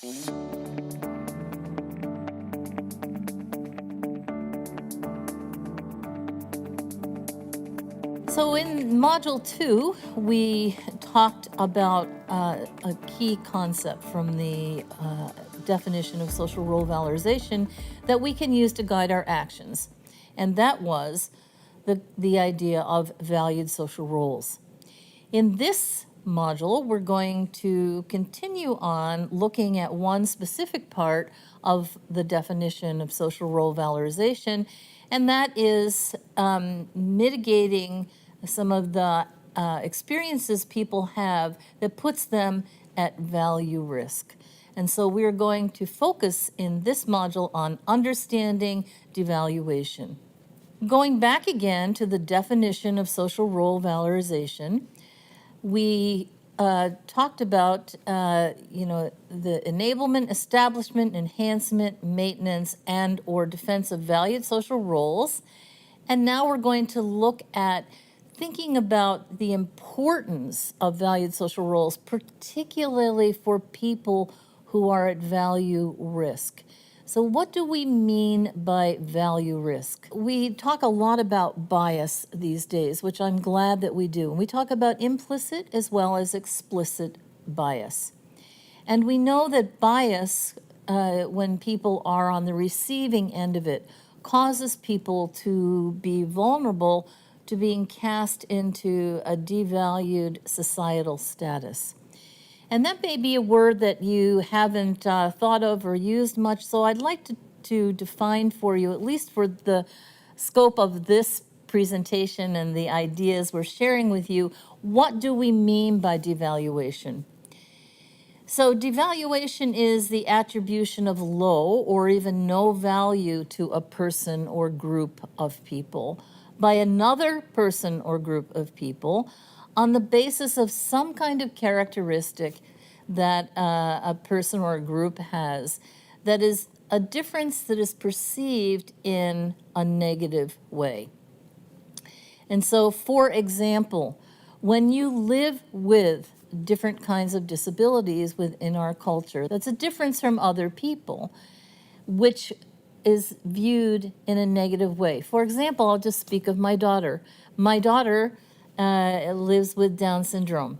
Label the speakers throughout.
Speaker 1: So in Module 2, we talked about a key concept from the definition of social role valorization that we can use to guide our actions. And that was the idea of valued social roles. In this module, we're going to continue on looking at one specific part of the definition of social role valorization, and that is mitigating some of the experiences people have that puts them at value risk. And so we're going to focus in this module on understanding devaluation. Going back again to the definition of social role valorization, we talked about, the enablement, establishment, enhancement, maintenance, and or defense of valued social roles. And now we're going to look at thinking about the importance of valued social roles, particularly for people who are at value risk. So what do we mean by value risk? We talk a lot about bias these days, which I'm glad that we do. And we talk about implicit as well as explicit bias. And we know that bias, when people are on the receiving end of it, causes people to be vulnerable to being cast into a devalued societal status. And that may be a word that you haven't thought of or used much, so I'd like to define for you, at least for the scope of this presentation and the ideas we're sharing with you, what do we mean by devaluation? So devaluation is the attribution of low or even no value to a person or group of people by another person or group of people on the basis of some kind of characteristic that a person or a group has that is a difference that is perceived in a negative way. And so, for example, when you live with different kinds of disabilities within our culture, that's a difference from other people, which is viewed in a negative way. For example, I'll just speak of my daughter. My daughter lives with Down syndrome.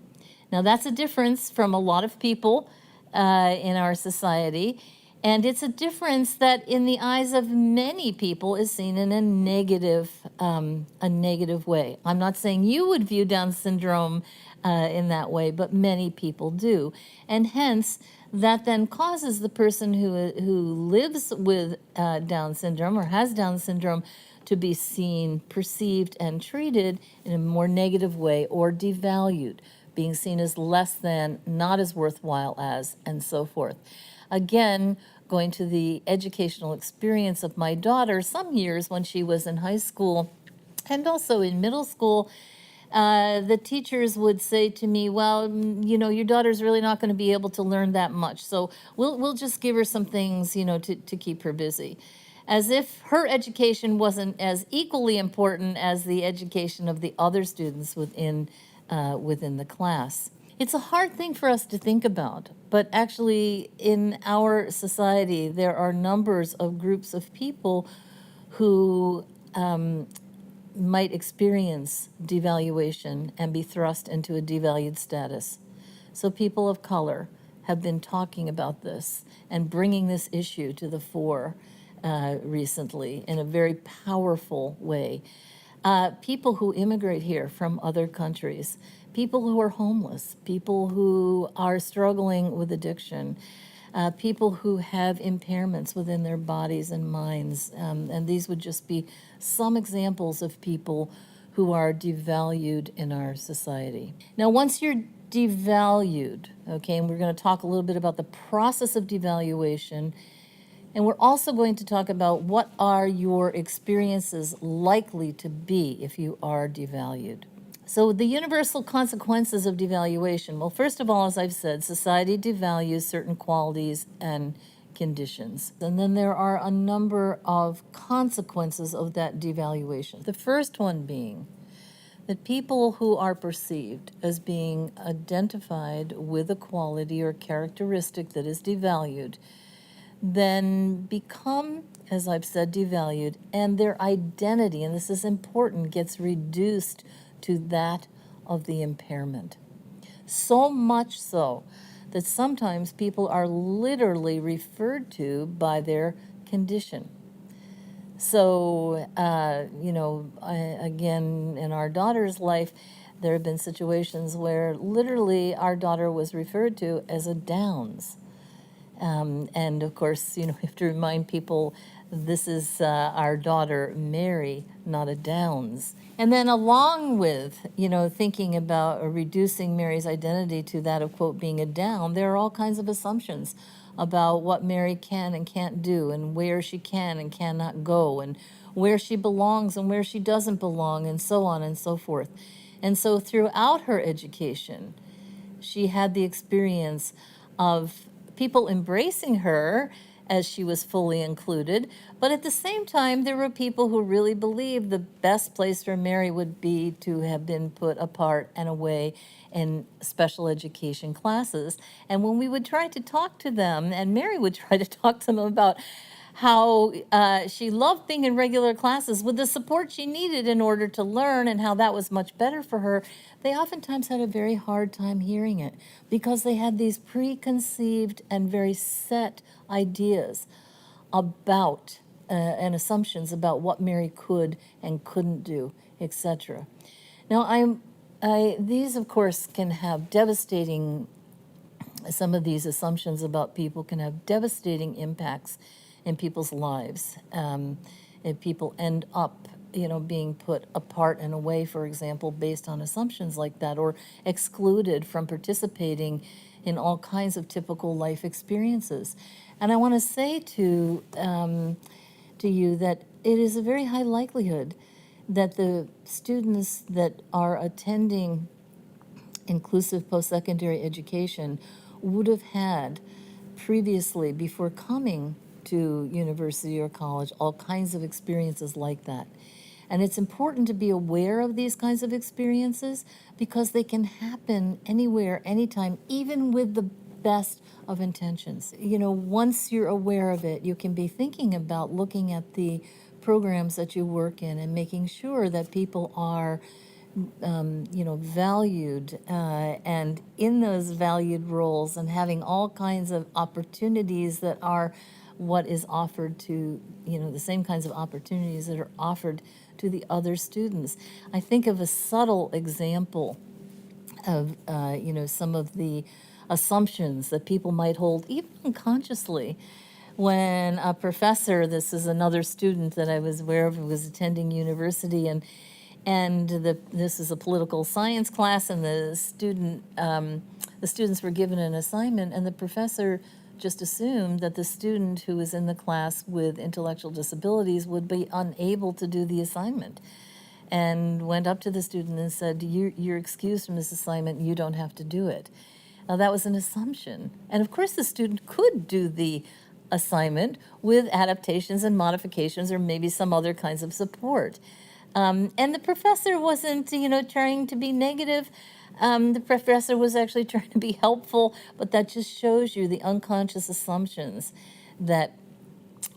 Speaker 1: Now, that's a difference from a lot of people in our society, and it's a difference that in the eyes of many people is seen in a negative way. I'm not saying you would view Down syndrome in that way, but many people do. And hence, that then causes the person who lives with Down syndrome or has Down syndrome to be seen, perceived, and treated in a more negative way or devalued, being seen as less than, not as worthwhile as, and so forth. Again, going to the educational experience of my daughter, some years when she was in high school and also in middle school, the teachers would say to me, well, your daughter's really not going to be able to learn that much, so we'll just give her some things, to keep her busy. As if her education wasn't as equally important as the education of the other students within the class. It's a hard thing for us to think about, but actually in our society, there are numbers of groups of people who might experience devaluation and be thrust into a devalued status. So people of color have been talking about this and bringing this issue to the fore recently in a very powerful way. People who immigrate here from other countries, people who are homeless, people who are struggling with addiction, people who have impairments within their bodies and minds. And these would just be some examples of people who are devalued in our society. Now, once you're devalued, okay, and we're going to talk a little bit about the process of devaluation, and we're also going to talk about what are your experiences likely to be if you are devalued. So the universal consequences of devaluation, well, first of all, as I've said, society devalues certain qualities and conditions. And then there are a number of consequences of that devaluation. The first one being that people who are perceived as being identified with a quality or characteristic that is devalued then become, as I've said, devalued, and their identity, and this is important, gets reduced to that of the impairment. So much so that sometimes people are literally referred to by their condition. So, again, in our daughter's life, there have been situations where literally our daughter was referred to as a Downs. And of course, we have to remind people this is our daughter Mary, not a Downs. And then, along with, thinking about reducing Mary's identity to that of, quote, being a Down, there are all kinds of assumptions about what Mary can and can't do, and where she can and cannot go, and where she belongs and where she doesn't belong, and so on and so forth. And so, throughout her education, she had the experience of people embracing her as she was fully included, but at the same time, there were people who really believed the best place for Mary would be to have been put apart and away in special education classes. And when we would try to talk to them, and Mary would try to talk to them about how she loved being in regular classes with the support she needed in order to learn, and how that was much better for her, they oftentimes had a very hard time hearing it because they had these preconceived and very set ideas about and assumptions about what Mary could and couldn't do, etc. Now, these, of course, can have devastating, some of these assumptions about people can have devastating impacts in people's lives. If people end up, being put apart and away, for example, based on assumptions like that, or excluded from participating in all kinds of typical life experiences. And I want to say to you that it is a very high likelihood that the students that are attending inclusive post-secondary education would have had previously, before coming to university or college, all kinds of experiences like that. And it's important to be aware of these kinds of experiences because they can happen anywhere, anytime, even with the best of intentions. Once you're aware of it, you can be thinking about looking at the programs that you work in and making sure that people are valued and in those valued roles, and having all kinds of opportunities that are what is offered to, the same kinds of opportunities that are offered to the other students. I think of a subtle example of, some of the assumptions that people might hold, even unconsciously, when a professor, this is another student that I was aware of who was attending university, and this is a political science class, and the students were given an assignment, and the professor just assumed that the student who was in the class with intellectual disabilities would be unable to do the assignment, and went up to the student and said, "You're excused from this assignment. You don't have to do it." Now, that was an assumption. And of course, the student could do the assignment with adaptations and modifications, or maybe some other kinds of support. And the professor wasn't, trying to be negative. The professor was actually trying to be helpful, but that just shows you the unconscious assumptions that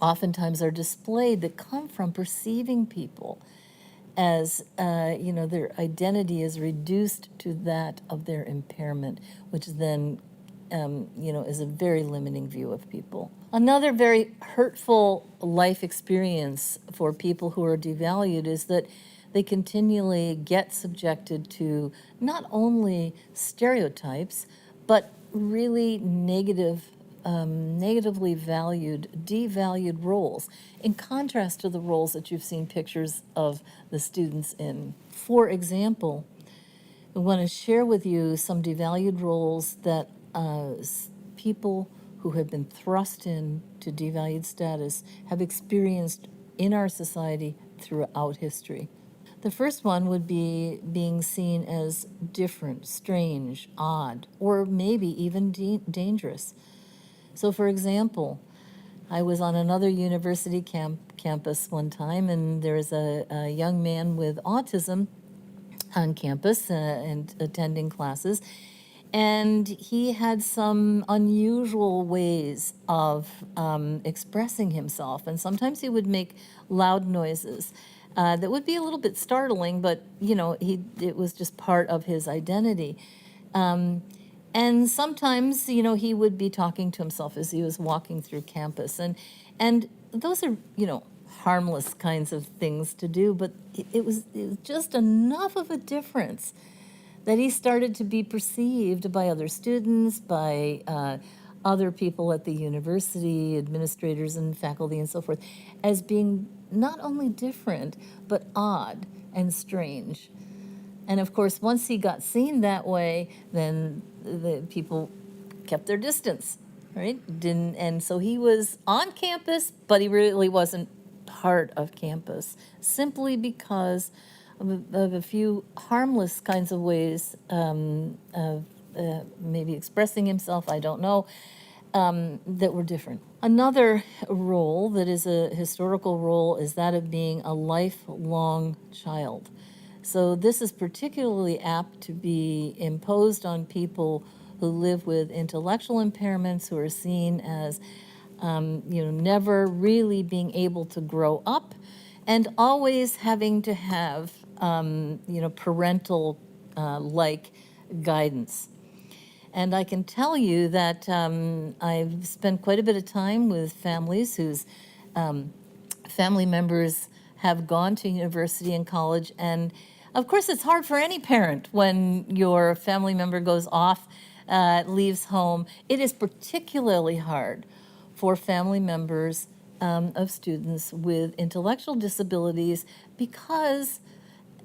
Speaker 1: oftentimes are displayed that come from perceiving people as, their identity is reduced to that of their impairment, which then, is a very limiting view of people. Another very hurtful life experience for people who are devalued is that they continually get subjected to not only stereotypes, but really negatively valued, devalued roles, in contrast to the roles that you've seen pictures of the students in. For example, I want to share with you some devalued roles that people who have been thrust into devalued status have experienced in our society throughout history. The first one would be being seen as different, strange, odd, or maybe even dangerous. So, for example, I was on another university campus one time, and there was a young man with autism on campus and attending classes. And he had some unusual ways of expressing himself. And sometimes he would make loud noises that would be a little bit startling, but, it was just part of his identity. And sometimes, he would be talking to himself as he was walking through campus. And those are, harmless kinds of things to do, but it was just enough of a difference that he started to be perceived by other students, by other people at the university, administrators and faculty and so forth, as being not only different, but odd and strange. And of course, once he got seen that way, then the people kept their distance, right? And so he was on campus, but he really wasn't part of campus, simply because of a few harmless kinds of ways of maybe expressing himself, I don't know, that were different. Another role that is a historical role is that of being a lifelong child. So this is particularly apt to be imposed on people who live with intellectual impairments, who are seen as, never really being able to grow up, and always having to have, parental like guidance. And I can tell you that I've spent quite a bit of time with families whose family members have gone to university and college. And of course, it's hard for any parent when your family member goes off, leaves home. It is particularly hard for family members of students with intellectual disabilities because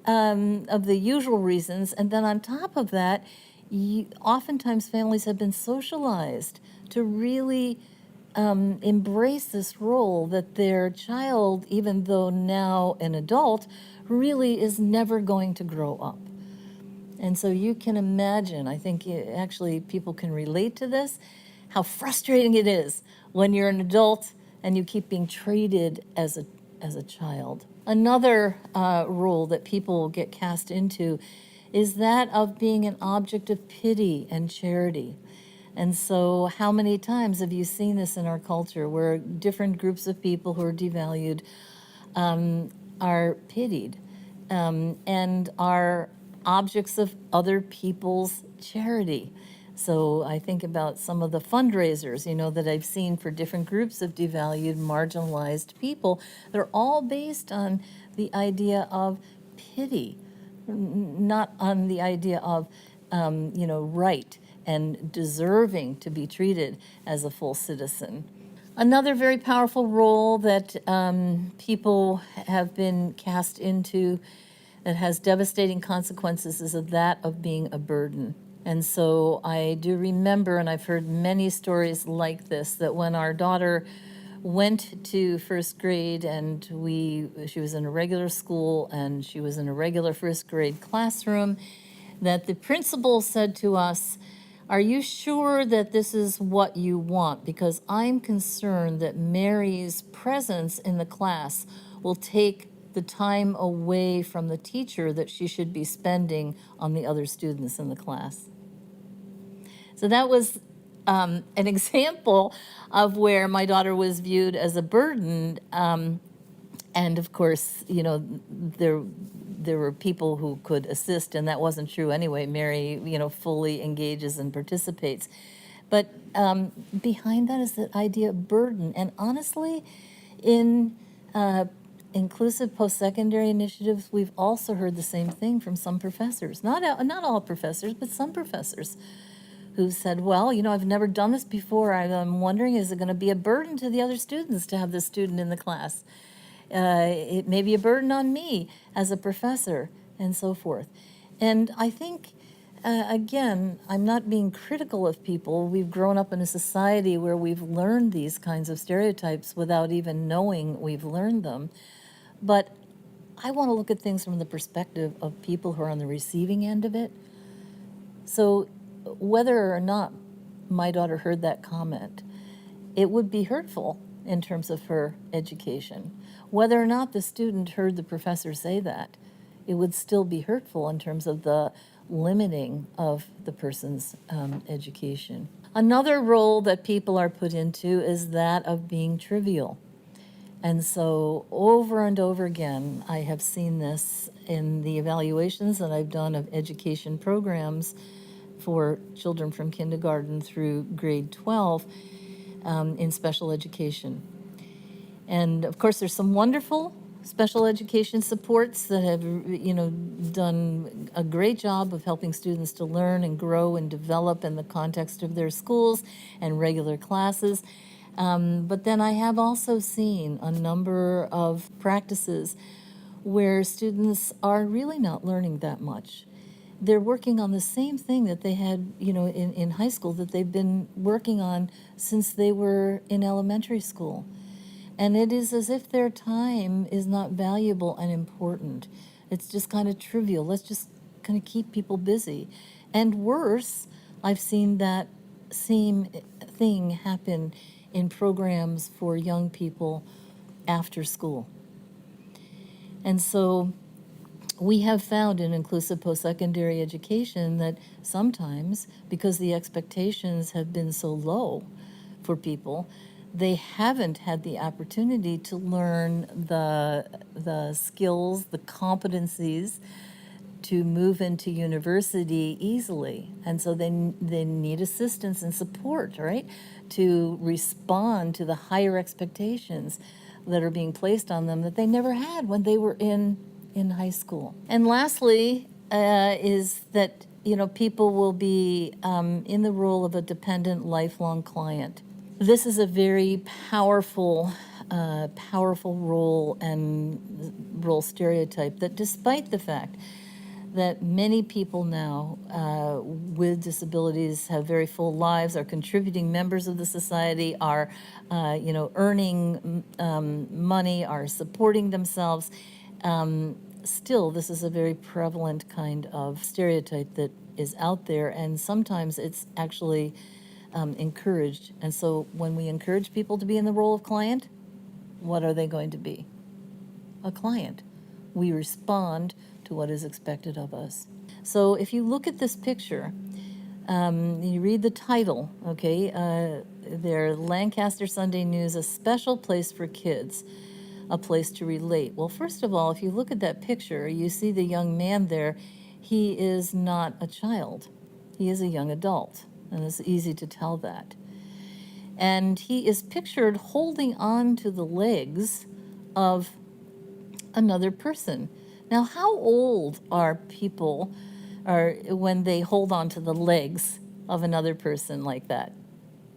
Speaker 1: of the usual reasons. And then on top of that, oftentimes families have been socialized to really embrace this role that their child, even though now an adult, really is never going to grow up. And so you can imagine, I think actually people can relate to this, how frustrating it is when you're an adult and you keep being treated as a child. Another role that people get cast into is that of being an object of pity and charity. And so how many times have you seen this in our culture where different groups of people who are devalued are pitied and are objects of other people's charity? So I think about some of the fundraisers, that I've seen for different groups of devalued, marginalized people. They're all based on the idea of pity, not on the idea of, right and deserving to be treated as a full citizen. Another very powerful role that people have been cast into that has devastating consequences is that of being a burden. And so I do remember, and I've heard many stories like this, that when our daughter went to first grade and she was in a regular school and she was in a regular first grade classroom, that the principal said to us, "Are you sure that this is what you want? Because I'm concerned that Mary's presence in the class will take the time away from the teacher that she should be spending on the other students in the class." So that was an example of where my daughter was viewed as a burden. And of course, there were people who could assist, and that wasn't true anyway. Mary, fully engages and participates. But behind that is the idea of burden. And honestly, in inclusive post-secondary initiatives, we've also heard the same thing from some professors. Not all professors, but some professors who said, well, I've never done this before. I'm wondering, is it going to be a burden to the other students to have this student in the class? It may be a burden on me as a professor, and so forth. And I think, again, I'm not being critical of people. We've grown up in a society where we've learned these kinds of stereotypes without even knowing we've learned them. But I want to look at things from the perspective of people who are on the receiving end of it. So whether or not my daughter heard that comment, it would be hurtful in terms of her education. Whether or not the student heard the professor say that, it would still be hurtful in terms of the limiting of the person's education. Another role that people are put into is that of being trivial. And so over and over again, I have seen this in the evaluations that I've done of education programs for children from kindergarten through grade 12 in special education. And of course, there's some wonderful special education supports that have, done a great job of helping students to learn and grow and develop in the context of their schools and regular classes. But then I have also seen a number of practices where students are really not learning that much. They're working on the same thing that they had, in high school that they've been working on since they were in elementary school. And it is as if their time is not valuable and important. It's just kind of trivial. Let's just kind of keep people busy. And worse, I've seen that same thing happen in programs for young people after school. And so we have found in inclusive post-secondary education that sometimes, because the expectations have been so low for people, they haven't had the opportunity to learn the skills, the competencies to move into university easily. And so they need assistance and support, right, to respond to the higher expectations that are being placed on them that they never had when they were in high school. And lastly, is that, people will be in the role of a dependent lifelong client. This is a very powerful role and role stereotype that, despite the fact that many people now with disabilities have very full lives, are contributing members of the society, are earning money, are supporting themselves, still this is a very prevalent kind of stereotype that is out there, and sometimes it's actually encouraged. And so when we encourage people to be in the role of client, what are they going to be? A client. We respond to what is expected of us. So if you look at this picture, you read the title, okay? There, Lancaster Sunday News, a special place for kids, a place to relate. Well, first of all, if you look at that picture, you see the young man there. He is not a child. He is a young adult, and it's easy to tell that. And he is pictured holding on to the legs of another person. Now, how old are people when they hold on to the legs of another person like that?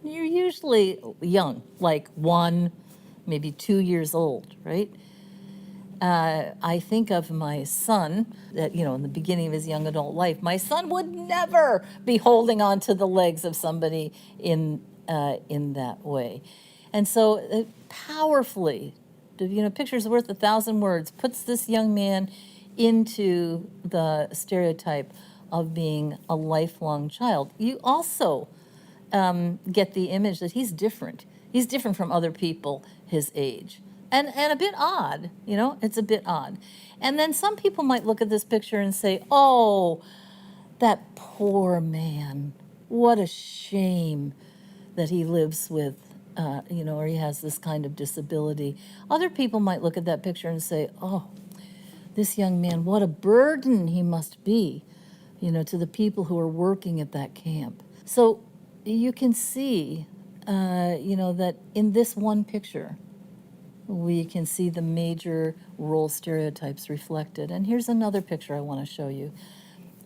Speaker 1: You're usually young, like 1, maybe 2 years old, right? I think of my son that, in the beginning of his young adult life, my son would never be holding on to the legs of somebody in that way. And so powerfully, picture's worth 1,000 words, puts this young man into the stereotype of being a lifelong child. You also get the image that he's different. He's different from other people his age. And a bit odd, it's a bit odd. And then some people might look at this picture and say, oh, that poor man, what a shame that he lives with, or he has this kind of disability. Other people might look at that picture and say, oh, this young man, what a burden he must be, to the people who are working at that camp. So you can see, that in this one picture, we can see the major role stereotypes reflected. And here's another picture I want to show you.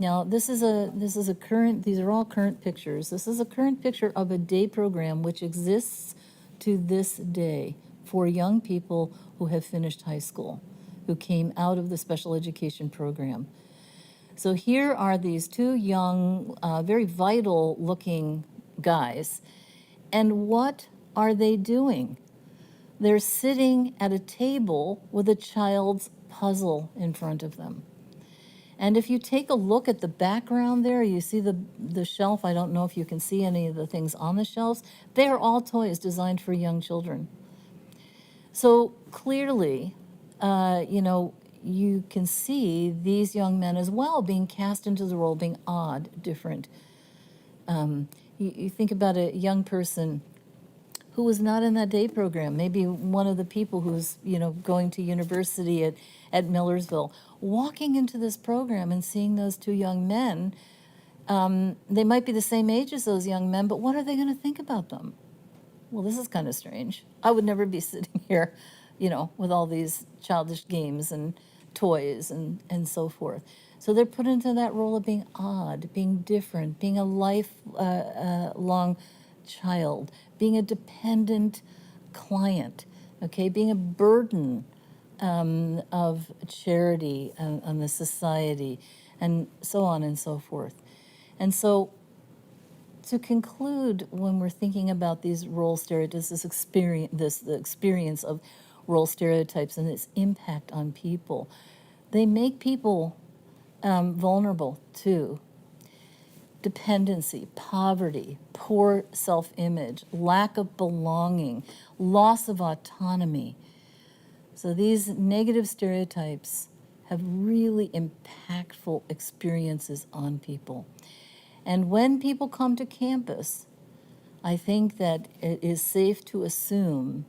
Speaker 1: Now, these are all current pictures. This is a current picture of a day program which exists to this day for young people who have finished high school, who came out of the special education program. So here are these 2 young, very vital looking guys. And what are they doing? They're sitting at a table with a child's puzzle in front of them. And if you take a look at the background there, you see the shelf. I don't know if you can see any of the things on the shelves. They are all toys designed for young children. So clearly, you can see these young men as well being cast into the role, being odd, different. You think about a young person who was not in that day program, maybe one of the people who's, going to university at Millersville, walking into this program and seeing those two young men. They might be the same age as those young men, but what are they going to think about them? Well, this is kind of strange. I would never be sitting here, with all these childish games and toys and so forth. So they're put into that role of being odd, being different, being a lifelong child, being a dependent client, okay, being a burden of charity on the society, and so on and so forth. And so to conclude, when we're thinking about these role stereotypes, the experience of role stereotypes and its impact on people, they make people vulnerable to dependency, poverty, poor self-image, lack of belonging, loss of autonomy. So these negative stereotypes have really impactful experiences on people. And when people come to campus, I think that it is safe to assume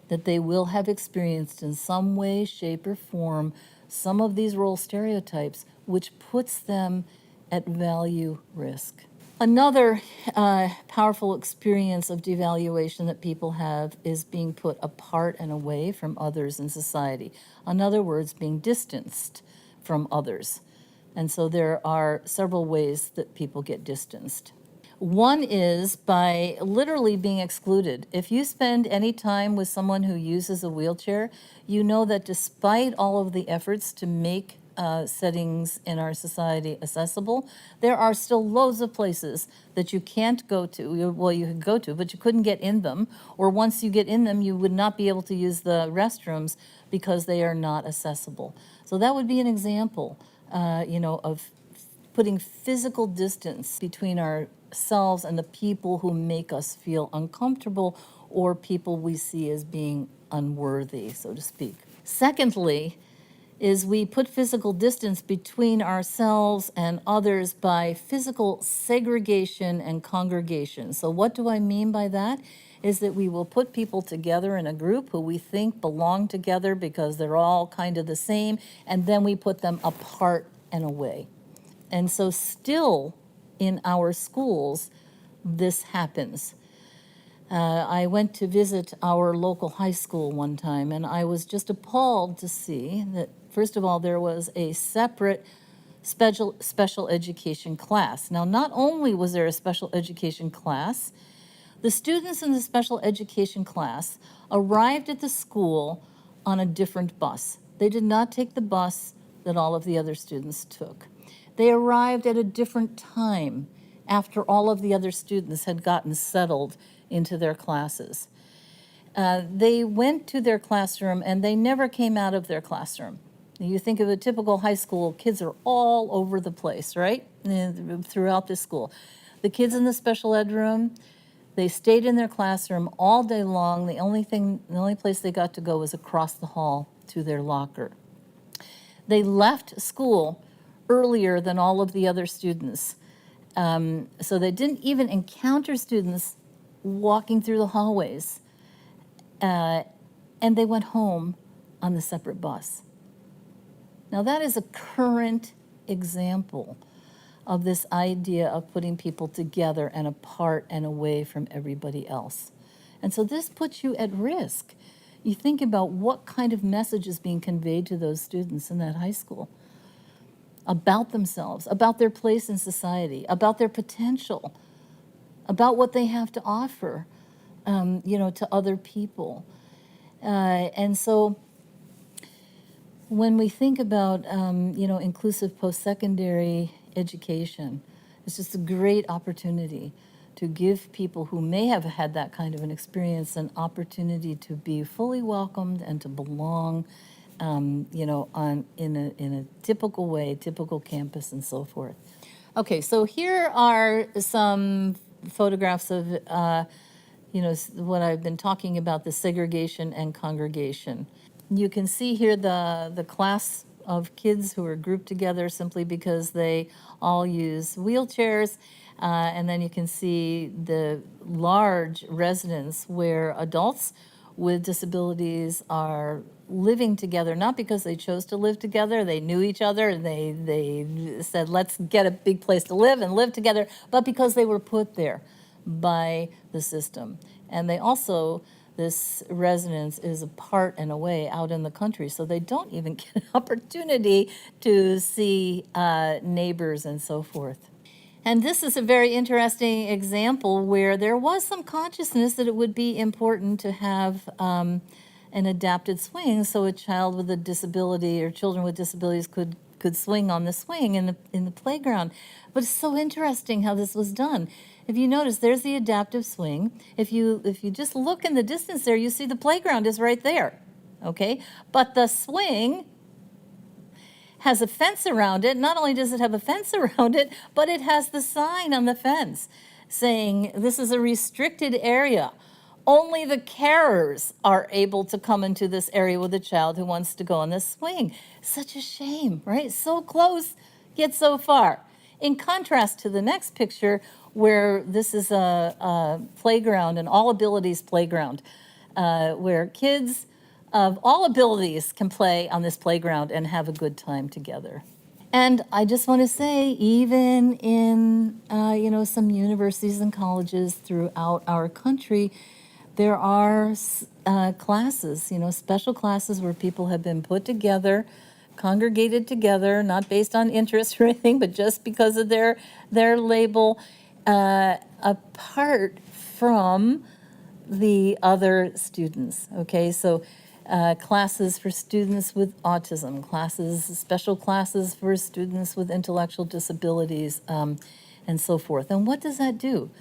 Speaker 1: that they will have experienced in some way, shape, or form some of these role stereotypes, which puts them at value risk. Another powerful experience of devaluation that people have is being put apart and away from others in society. In other words, being distanced from others. And so there are several ways that people get distanced. One is by literally being excluded. If you spend any time with someone who uses a wheelchair, you know that despite all of the efforts to make settings in our society accessible, there are still loads of places that you can't go to. Well, you could go to, but you couldn't get in them. Or once you get in them, you would not be able to use the restrooms because they are not accessible. So that would be an example, of putting physical distance between ourselves and the people who make us feel uncomfortable or people we see as being unworthy, so to speak. Secondly, is we put physical distance between ourselves and others by physical segregation and congregation. So what do I mean by that? Is that we will put people together in a group who we think belong together because they're all kind of the same, and then we put them apart and away. And so still in our schools, this happens. I went to visit our local high school one time, and I was just appalled to see that, first of all, there was a separate special education class. Now, not only was there a special education class, the students in the special education class arrived at the school on a different bus. They did not take the bus that all of the other students took. They arrived at a different time after all of the other students had gotten settled into their classes. They went to their classroom and they never came out of their classroom. You think of a typical high school, kids are all over the place, right? Throughout the school. The kids in the special ed room, they stayed in their classroom all day long. The only place they got to go was across the hall to their locker. They left school earlier than all of the other students. So they didn't even encounter students walking through the hallways. And they went home on the separate bus. Now that is a current example of this idea of putting people together and apart and away from everybody else. And so this puts you at risk. You think about what kind of message is being conveyed to those students in that high school about themselves, about their place in society, about their potential, about what they have to offer, to other people. And so when we think about, inclusive post-secondary education, it's just a great opportunity to give people who may have had that kind of an experience an opportunity to be fully welcomed and to belong, in a typical way, typical campus and so forth. Okay, so here are some photographs of, what I've been talking about, the segregation and congregation. You can see here the class of kids who are grouped together simply because they all use wheelchairs. And then you can see the large residence where adults with disabilities are living together, not because they chose to live together, they knew each other, and they said, let's get a big place to live and live together, but because they were put there by the system. And they also, this residence is apart and away out in the country, so they don't even get an opportunity to see neighbors and so forth. And this is a very interesting example where there was some consciousness that it would be important to have an adapted swing so a child with a disability or children with disabilities could swing on the swing in the playground. But it's so interesting how this was done. If you notice, there's the adaptive swing. If you just look in the distance there, you see the playground is right there, okay? But the swing has a fence around it. Not only does it have a fence around it, but it has the sign on the fence saying this is a restricted area. Only the carers are able to come into this area with a child who wants to go on this swing. Such a shame, right? So close, yet so far. In contrast to the next picture, where this is a playground, an all abilities playground, where kids of all abilities can play on this playground and have a good time together. And I just want to say, even in some universities and colleges throughout our country, there are classes, special classes where people have been put together, congregated together, not based on interest or anything, but just because of their label, apart from the other students. Okay, so classes for students with autism, special classes for students with intellectual disabilities, and so forth. And what does that do?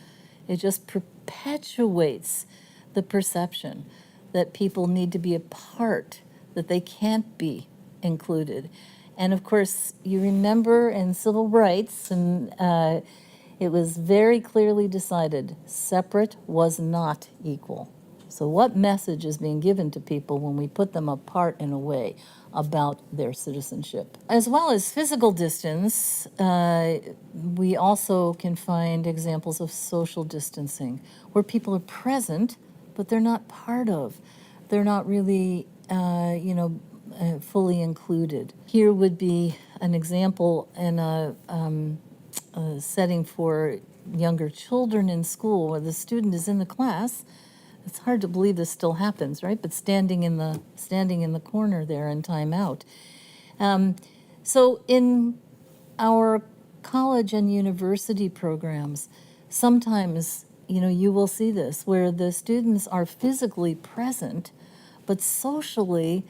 Speaker 1: It just perpetuates the perception that people need to be a part, that they can't be included. And of course, you remember in civil rights, and it was very clearly decided, separate was not equal. So what message is being given to people when we put them apart in a way about their citizenship? As well as physical distance, we also can find examples of social distancing, where people are present, but they're not part of. They're not really, fully included. Here would be an example in a setting for younger children in school, where the student is in the class. It's hard to believe this still happens, right? But standing in the corner there in timeout. So in our college and university programs, sometimes you will see this where the students are physically present, but socially,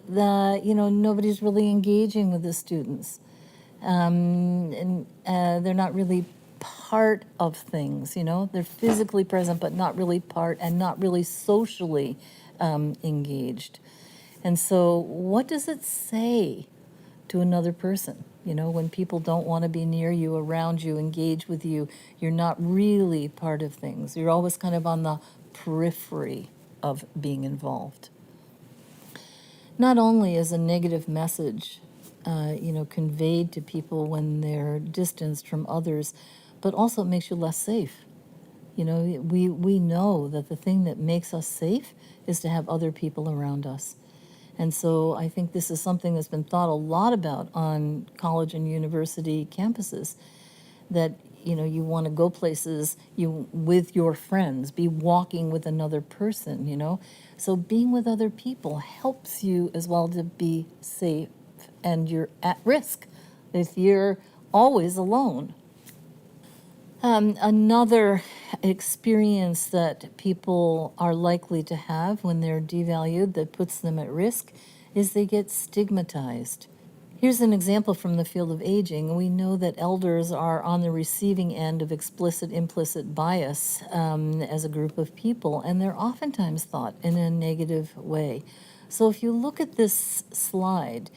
Speaker 1: nobody's really engaging with the students. And they're not really part of things, they're physically present but not really part, and not really socially engaged. And so what does it say to another person, when people don't want to be near you, around you, engage with you? You're not really part of things. You're always kind of on the periphery of being involved. Not only is a negative message conveyed to people when they're distanced from others, but also it makes you less safe. We know that the thing that makes us safe is to have other people around us. And so I think this is something that's been thought a lot about on college and university campuses, that you want to go places with your friends, be walking with another person, So being with other people helps you as well to be safe, and you're at risk if you're always alone. Another experience that people are likely to have when they're devalued that puts them at risk is they get stigmatized. Here's an example from the field of aging. We know that elders are on the receiving end of explicit, implicit bias as a group of people, and they're oftentimes thought in a negative way. So if you look at this slide,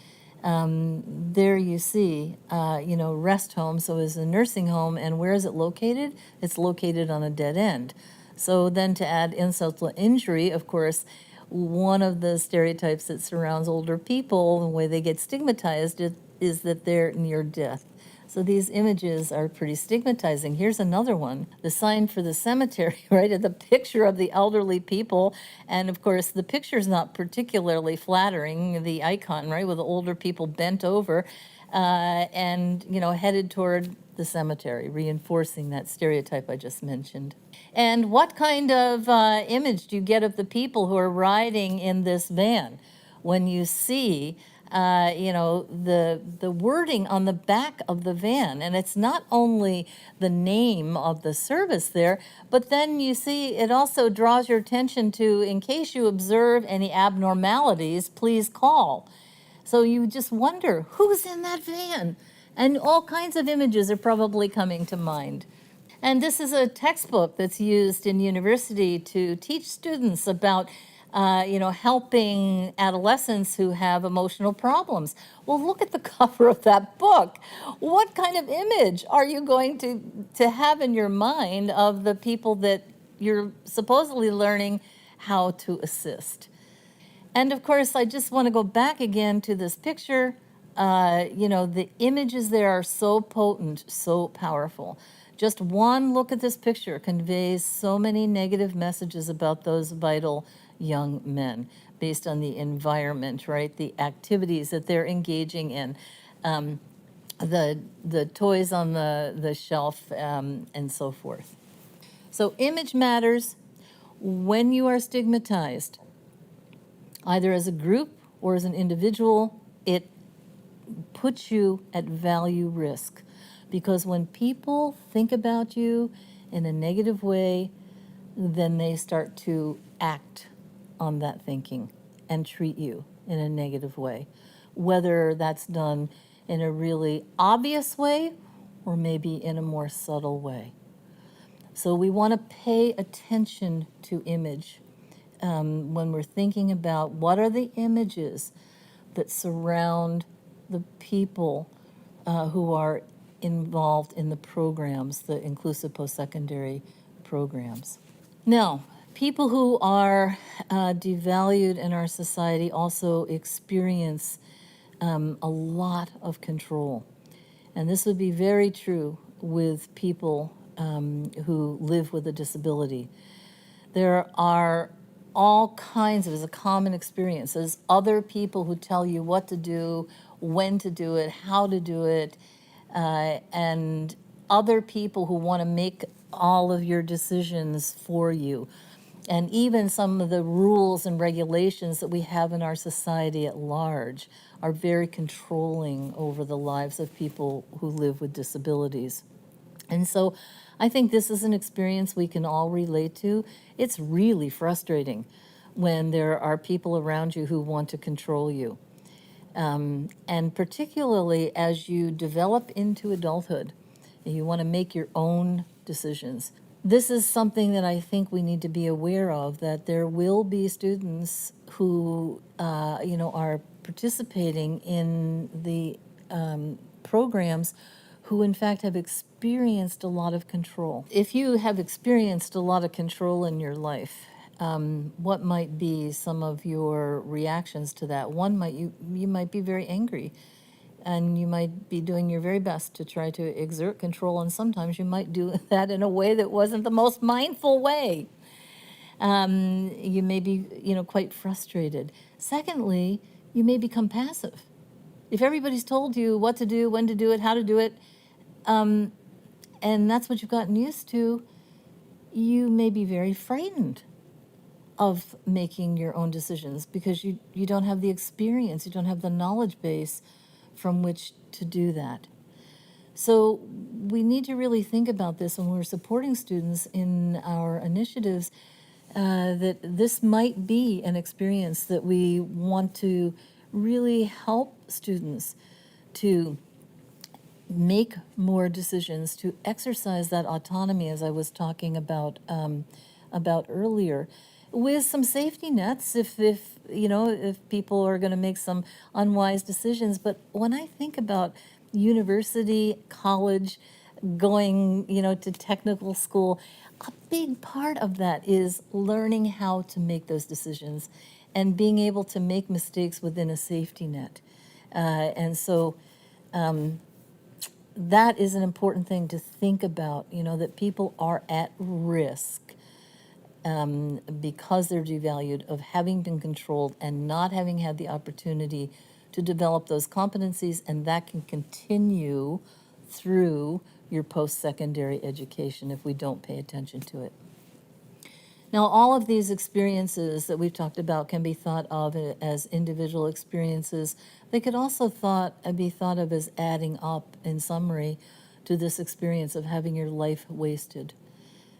Speaker 1: there you see, rest home, so is a nursing home, and where is it located? It's located on a dead end. So then to add insult to injury, of course, one of the stereotypes that surrounds older people, the way they get stigmatized, is that they're near death. So these images are pretty stigmatizing. Here's another one, the sign for the cemetery, right? The picture of the elderly people. And of course, the picture's not particularly flattering, the icon, right, with the older people bent over and, headed toward the cemetery, reinforcing that stereotype I just mentioned. And what kind of image do you get of the people who are riding in this van when you see the wording on the back of the van? And it's not only the name of the service there, but then you see it also draws your attention to, in case you observe any abnormalities, please call. So you just wonder, who's in that van? And all kinds of images are probably coming to mind. And this is a textbook that's used in university to teach students about, helping adolescents who have emotional problems. Well, look at the cover of that book. What kind of image are you going to have in your mind of the people that you're supposedly learning how to assist? And of course, I just want to go back again to this picture. The images there are so potent, so powerful. Just one look at this picture conveys so many negative messages about those vital young men based on the environment, right? The activities that they're engaging in, the toys on the shelf, and so forth. So image matters when you are stigmatized, either as a group or as an individual. It puts you at value risk, because when people think about you in a negative way, then they start to act on that thinking and treat you in a negative way, whether that's done in a really obvious way or maybe in a more subtle way. So we want to pay attention to image when we're thinking about what are the images that surround the people who are involved in the programs, the inclusive post-secondary programs. Now, people who are devalued in our society also experience a lot of control. And this would be very true with people who live with a disability. There are all kinds of, it's a common experience. There's other people who tell you what to do, when to do it, how to do it, and other people who want to make all of your decisions for you. And even some of the rules and regulations that we have in our society at large are very controlling over the lives of people who live with disabilities. And so I think this is an experience we can all relate to. It's really frustrating when there are people around you who want to control you. And particularly as you develop into adulthood, and you want to make your own decisions. This is something that I think we need to be aware of, that there will be students who, are participating in the programs who in fact have experienced a lot of control. If you have experienced a lot of control in your life, what might be some of your reactions to that? One might, you might be very angry, and you might be doing your very best to try to exert control, and sometimes you might do that in a way that wasn't the most mindful way. You may be, quite frustrated. Secondly, you may become passive. If everybody's told you what to do, when to do it, how to do it, and that's what you've gotten used to, you may be very frightened of making your own decisions because you don't have the experience, you don't have the knowledge base from which to do that. So we need to really think about this when we're supporting students in our initiatives, that this might be an experience that we want to really help students to make more decisions, to exercise that autonomy, as I was talking about earlier, with some safety nets if people are going to make some unwise decisions. But when I think about university, college, going to technical school, a big part of that is learning how to make those decisions and being able to make mistakes within a safety net. And so that is an important thing to think about, that people are at risk because they're devalued of having been controlled and not having had the opportunity to develop those competencies, and that can continue through your post-secondary education if we don't pay attention to it. Now, all of these experiences that we've talked about can be thought of as individual experiences. They could also be thought of as adding up, in summary, to this experience of having your life wasted.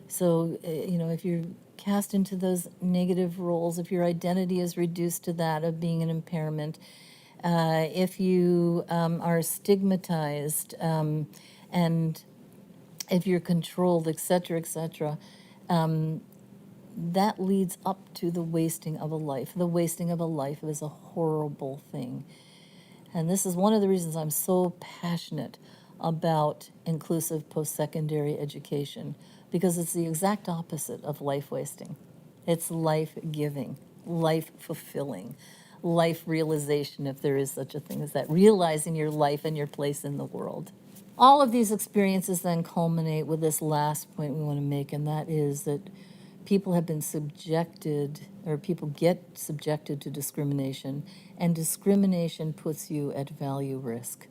Speaker 1: So, if you're cast into those negative roles, if your identity is reduced to that of being an impairment, if you are stigmatized, and if you're controlled, et cetera, that leads up to the wasting of a life. The wasting of a life is a horrible thing. And this is one of the reasons I'm so passionate about inclusive post-secondary education, because it's the exact opposite of life wasting. It's life-giving, life-fulfilling, life realization, if there is such a thing as that, realizing your life and your place in the world. All of these experiences then culminate with this last point we want to make, and that is that people have been subjected, or people get subjected to discrimination, and discrimination puts you at value risk.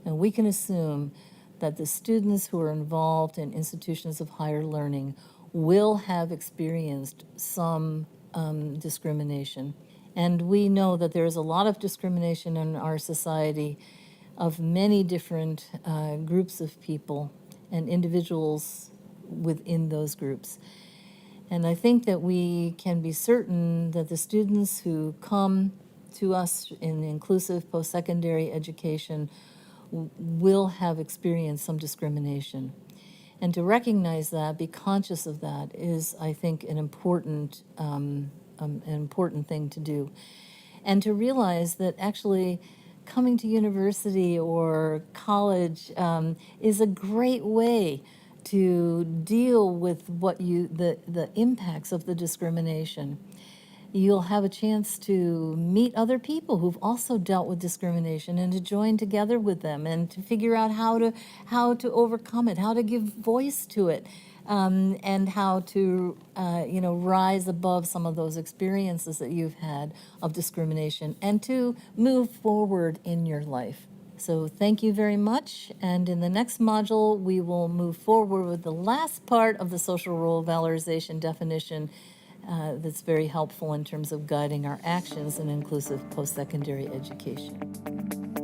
Speaker 1: And we can assume that the students who are involved in institutions of higher learning will have experienced some discrimination. And we know that there is a lot of discrimination in our society of many different groups of people and individuals within those groups. And I think that we can be certain that the students who come to us in inclusive post-secondary education will have experienced some discrimination. And to recognize that, be conscious of that, is, I think, an important thing to do. And to realize that actually coming to university or college is a great way to deal with the impacts of the discrimination. You'll have a chance to meet other people who've also dealt with discrimination, and to join together with them and to figure out how to overcome it, how to give voice to it, and how to rise above some of those experiences that you've had of discrimination, and to move forward in your life. So thank you very much, and in the next module we will move forward with the last part of the social role valorization definition that's very helpful in terms of guiding our actions in inclusive post-secondary education.